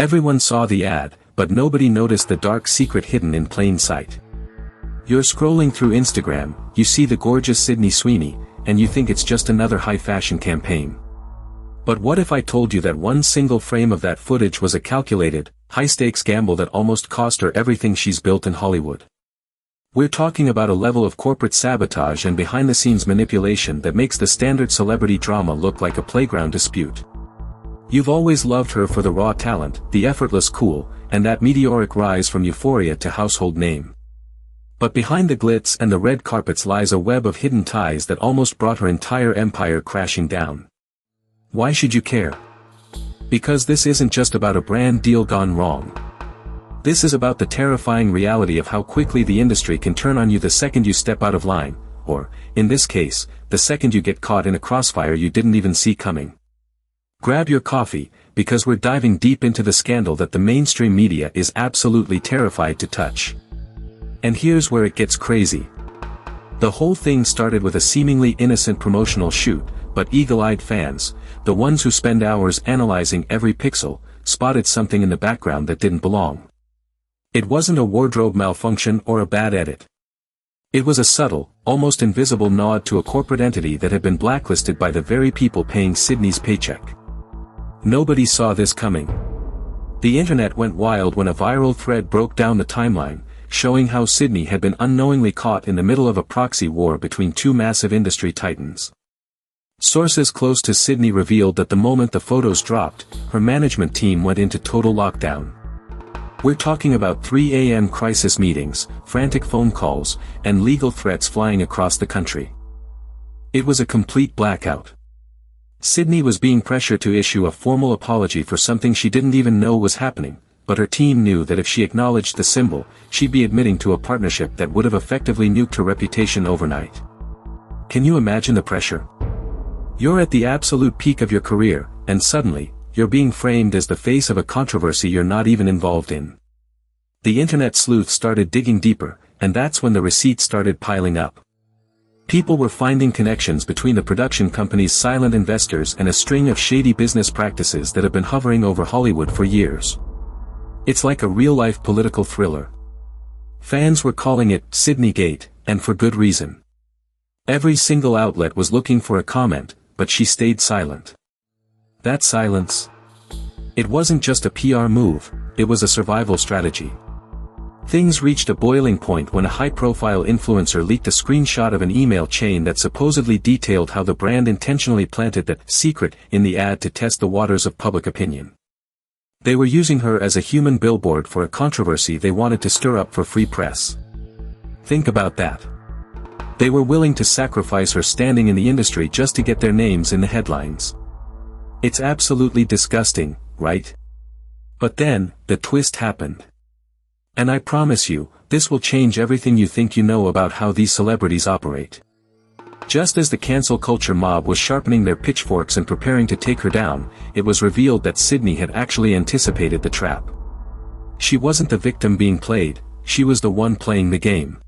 Everyone saw the ad, but nobody noticed the dark secret hidden in plain sight. You're scrolling through Instagram, you see the gorgeous Sydney Sweeney, and you think it's just another high-fashion campaign. But what if I told you that one single frame of that footage was a calculated, high-stakes gamble that almost cost her everything she's built in Hollywood? We're talking about a level of corporate sabotage and behind-the-scenes manipulation that makes the standard celebrity drama look like a playground dispute. You've always loved her for the raw talent, the effortless cool, and that meteoric rise from euphoria to household name. But behind the glitz and the red carpets lies a web of hidden ties that almost brought her entire empire crashing down. Why should you care? Because this isn't just about a brand deal gone wrong. This is about the terrifying reality of how quickly the industry can turn on you the second you step out of line, or, in this case, the second you get caught in a crossfire you didn't even see coming. Grab your coffee, because we're diving deep into the scandal that the mainstream media is absolutely terrified to touch. And here's where it gets crazy. The whole thing started with a seemingly innocent promotional shoot, but eagle-eyed fans, the ones who spend hours analyzing every pixel, spotted something in the background that didn't belong. It wasn't a wardrobe malfunction or a bad edit. It was a subtle, almost invisible nod to a corporate entity that had been blacklisted by the very people paying Sydney's paycheck. Nobody saw this coming. The internet went wild when a viral thread broke down the timeline, showing how Sydney had been unknowingly caught in the middle of a proxy war between two massive industry titans. Sources close to Sydney revealed that the moment the photos dropped, her management team went into total lockdown. We're talking about 3 a.m. crisis meetings, frantic phone calls, and legal threats flying across the country. It was a complete blackout. Sydney was being pressured to issue a formal apology for something she didn't even know was happening, but her team knew that if she acknowledged the symbol, she'd be admitting to a partnership that would have effectively nuked her reputation overnight. Can you imagine the pressure? You're at the absolute peak of your career, and suddenly, you're being framed as the face of a controversy you're not even involved in. The internet sleuths started digging deeper, and that's when the receipts started piling up. People were finding connections between the production company's silent investors and a string of shady business practices that have been hovering over Hollywood for years. It's like a real-life political thriller. Fans were calling it Sydneygate, and for good reason. Every single outlet was looking for a comment, but she stayed silent. That silence? It wasn't just a PR move, it was a survival strategy. Things reached a boiling point when a high-profile influencer leaked a screenshot of an email chain that supposedly detailed how the brand intentionally planted the secret in the ad to test the waters of public opinion. They were using her as a human billboard for a controversy they wanted to stir up for free press. Think about that. They were willing to sacrifice her standing in the industry just to get their names in the headlines. It's absolutely disgusting, right? But then, the twist happened. And I promise you, this will change everything you think you know about how these celebrities operate. Just as the cancel culture mob was sharpening their pitchforks and preparing to take her down, it was revealed that Sydney had actually anticipated the trap. She wasn't the victim being played, she was the one playing the game.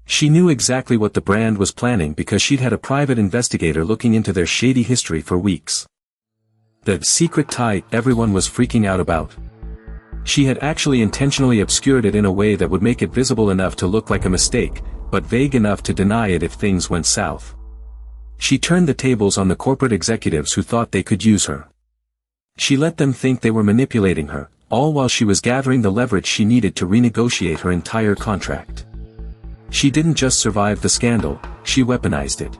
She knew exactly what the brand was planning because she'd had a private investigator looking into their shady history for weeks. The secret tie everyone was freaking out about. She had actually intentionally obscured it in a way that would make it visible enough to look like a mistake, but vague enough to deny it if things went south. She turned the tables on the corporate executives who thought they could use her. She let them think they were manipulating her, all while she was gathering the leverage she needed to renegotiate her entire contract. She didn't just survive the scandal, she weaponized it.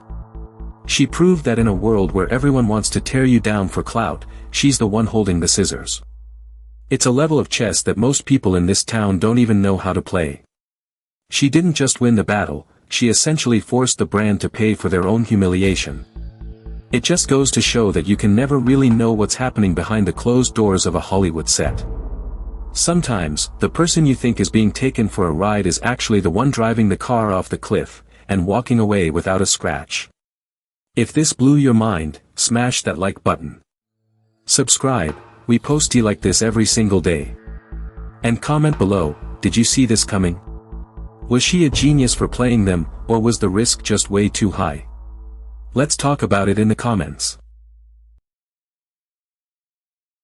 She proved that in a world where everyone wants to tear you down for clout, she's the one holding the scissors. It's a level of chess that most people in this town don't even know how to play. She didn't just win the battle, she essentially forced the brand to pay for their own humiliation. It just goes to show that you can never really know what's happening behind the closed doors of a Hollywood set. Sometimes, the person you think is being taken for a ride is actually the one driving the car off the cliff, and walking away without a scratch. If this blew your mind, smash that like button. Subscribe, we post tea like this every single day. And comment below, did you see this coming? Was she a genius for playing them, or was the risk just way too high? Let's talk about it in the comments.